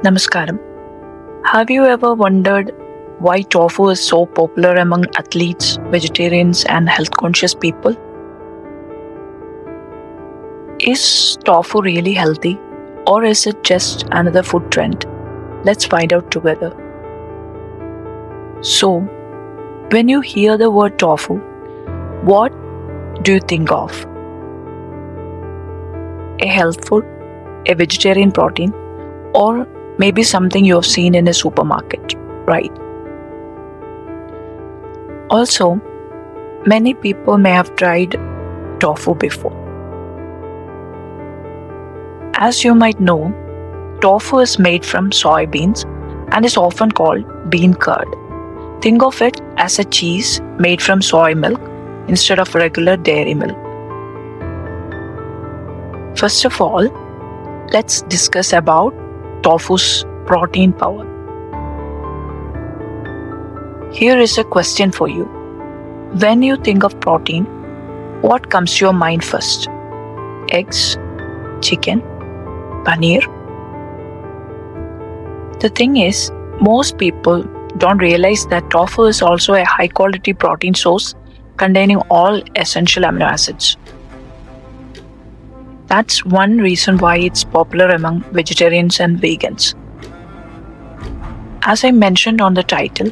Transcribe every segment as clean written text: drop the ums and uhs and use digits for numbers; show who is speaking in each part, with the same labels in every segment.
Speaker 1: Namaskaram. Have you ever wondered why tofu is so popular among athletes, vegetarians, and health conscious people? Is tofu really healthy, or is it just another food trend? Let's find out together. So, when you hear the word tofu, what do you think of? A health food, a vegetarian protein, or maybe something you have seen in a supermarket, right? Also, many people may have tried tofu before. As you might know, tofu is made from soybeans and is often called bean curd. Think of it as a cheese made from soy milk instead of regular dairy milk. First of all, let's discuss about tofu's protein power. Here is a question for you. When you think of protein, what comes to your mind first? Eggs, chicken, paneer? The thing is, most people don't realize that tofu is also a high quality protein source containing all essential amino acids. That's one reason why it's popular among vegetarians and vegans. As I mentioned on the title,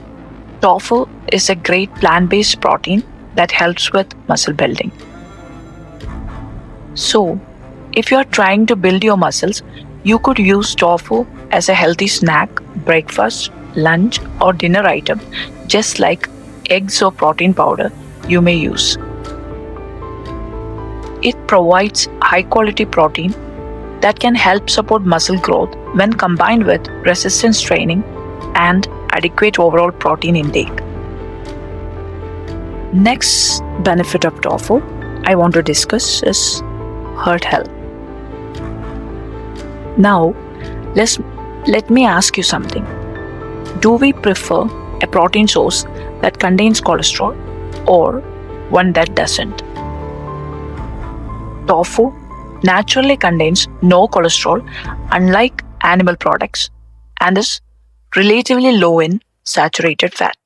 Speaker 1: tofu is a great plant-based protein that helps with muscle building. So, if you are trying to build your muscles, you could use tofu as a healthy snack, breakfast, lunch, or dinner item, just like eggs or protein powder you may use. It provides high quality protein that can help support muscle growth when combined with resistance training and adequate overall protein intake. Next benefit of tofu I want to discuss is heart health. Now, let me ask you something. Do we prefer a protein source that contains cholesterol or one that doesn't? Tofu naturally contains no cholesterol, unlike animal products, and is relatively low in saturated fat.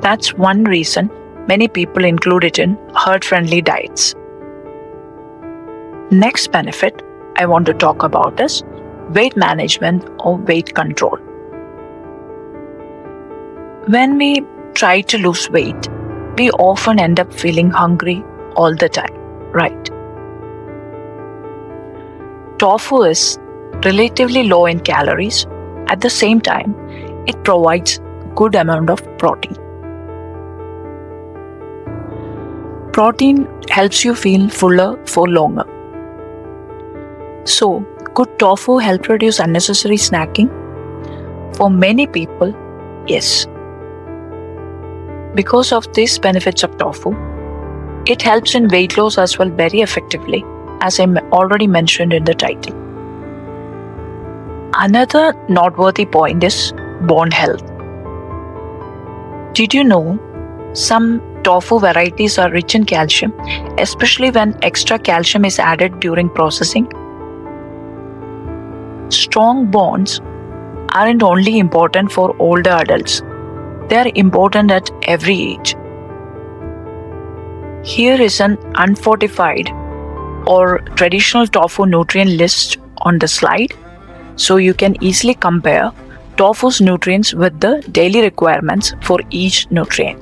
Speaker 1: That's one reason many people include it in heart-friendly diets. Next benefit I want to talk about is weight management or weight control. When we try to lose weight, we often end up feeling hungry all the time, right? Tofu is relatively low in calories. At the same time, it provides good amount of protein. Protein helps you feel fuller for longer. So, could tofu help reduce unnecessary snacking? For many people, yes. Because of these benefits of tofu, it helps in weight loss as well very effectively, as I already mentioned in the title. Another noteworthy point is bone health. Did you know some tofu varieties are rich in calcium, especially when extra calcium is added during processing? Strong bones aren't only important for older adults, they are important at every age. Here is an unfortified or traditional tofu nutrient list on the slide, so you can easily compare tofu's nutrients with the daily requirements for each nutrient.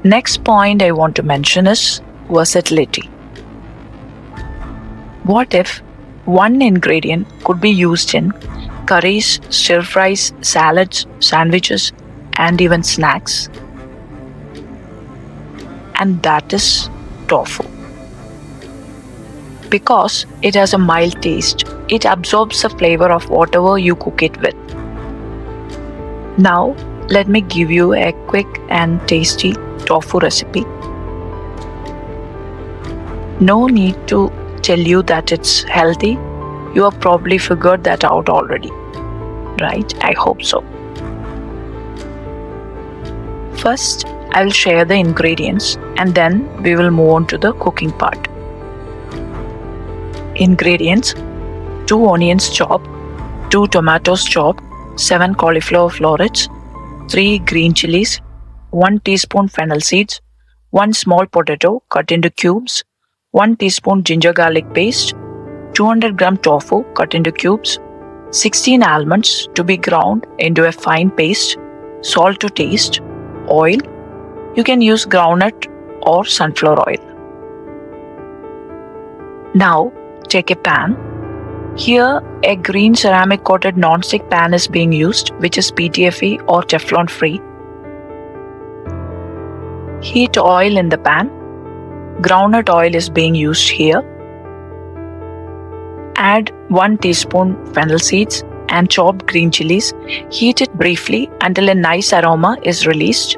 Speaker 1: Next point I want to mention is versatility. What if one ingredient could be used in curries, stir fries, salads, sandwiches, and even snacks? And that is tofu. Because it has a mild taste, it absorbs the flavor of whatever you cook it with. Now, let me give you a quick and tasty tofu recipe. No need to tell you that it's healthy. You have probably figured that out already, right? I hope so. First, I will share the ingredients and then we will move on to the cooking part. Ingredients: 2 onions chopped, 2 tomatoes chopped, 7 cauliflower florets, 3 green chilies, 1 teaspoon fennel seeds, 1 small potato cut into cubes, 1 teaspoon ginger garlic paste, 200 gram tofu cut into cubes, 16 almonds to be ground into a fine paste, salt to taste, oil. You can use groundnut or sunflower oil. Now take a pan. Here, a green ceramic coated non-stick pan is being used, which is PTFE or Teflon free. Heat oil in the pan. Groundnut oil is being used here. Add 1 teaspoon fennel seeds and chopped green chilies. Heat it briefly until a nice aroma is released.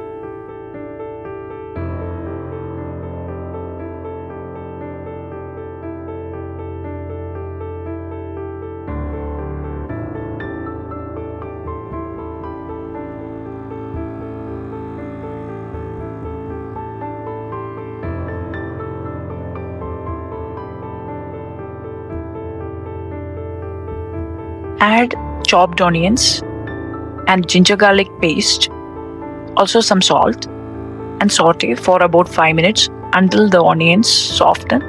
Speaker 1: Add chopped onions and ginger garlic paste, also some salt, and saute for about 5 minutes until the onions soften.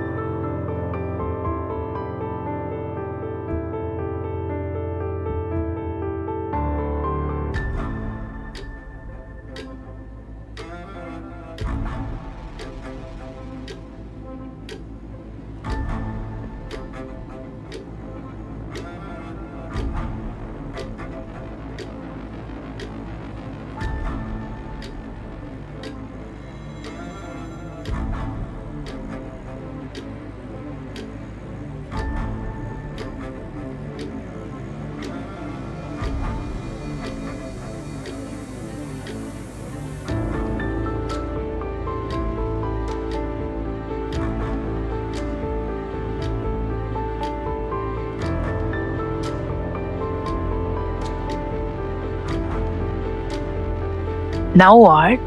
Speaker 1: Now add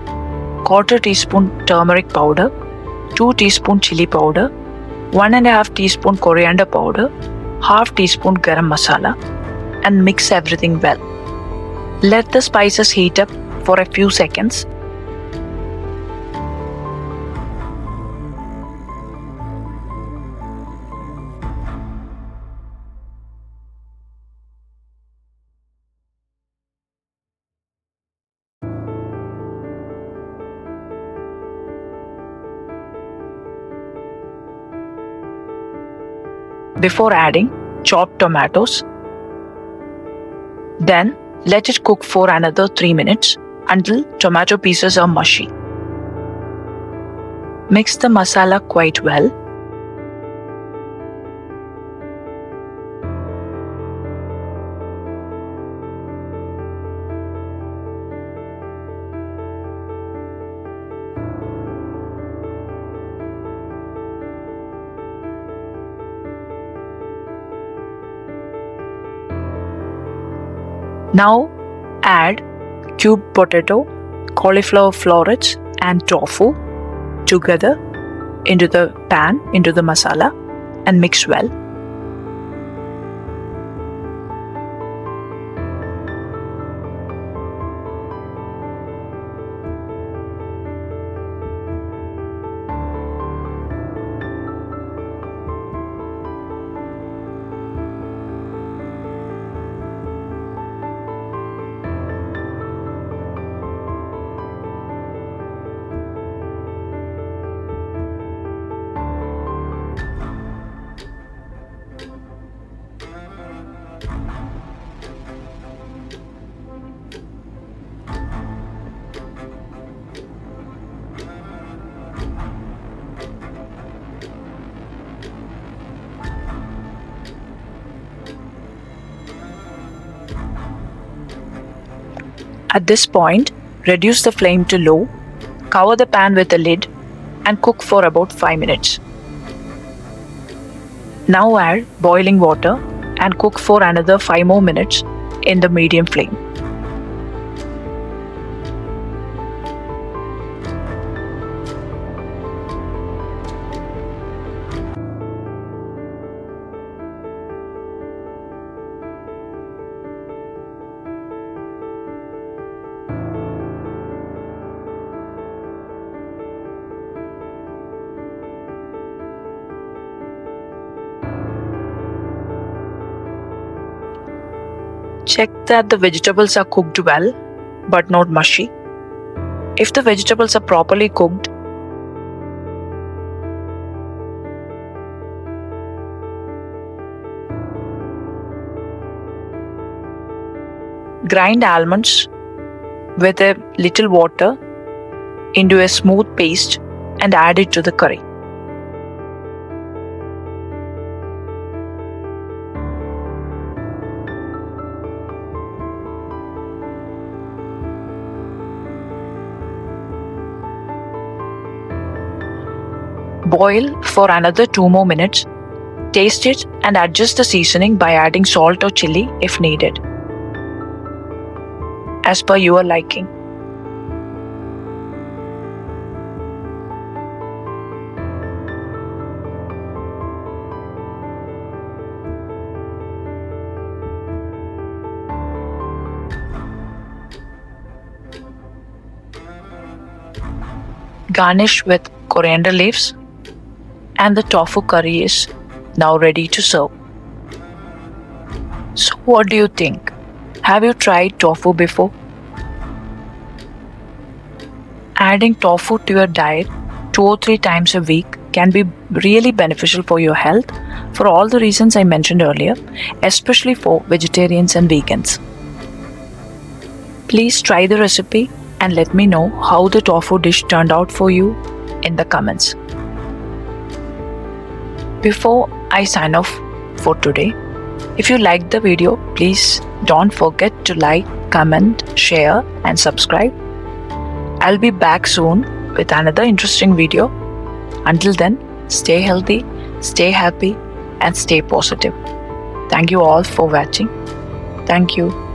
Speaker 1: quarter teaspoon turmeric powder, 2 teaspoon chili powder, 1.5 teaspoon coriander powder, half teaspoon garam masala, and mix everything well. Let the spices heat up for a few seconds. Before adding chopped tomatoes. Then let it cook for another 3 minutes until tomato pieces are mushy. Mix the masala quite well. Now add cubed potato, cauliflower florets, and tofu together into the pan, into the masala, and mix well. At this point, reduce the flame to low, cover the pan with a lid, and cook for about 5 minutes. Now add boiling water and cook for another 5 more minutes in the medium flame. that the vegetables are cooked well but not mushy. If the vegetables are properly cooked, grind almonds with a little water into a smooth paste and add it to the curry. Boil for another 2 more minutes. Taste it and adjust the seasoning by adding salt or chili if needed, as per your liking. Garnish with coriander leaves, and the tofu curry is now ready to serve. So, what do you think? Have you tried tofu before? Adding tofu to your diet 2 or 3 times a week can be really beneficial for your health for all the reasons I mentioned earlier, especially for vegetarians and vegans. Please try the recipe and let me know how the tofu dish turned out for you in the comments. Before I sign off for today, if you liked the video, please don't forget to like, comment, share, and subscribe. I'll be back soon with another interesting video. Until then, stay healthy, stay happy, and stay positive. Thank you all for watching. Thank you.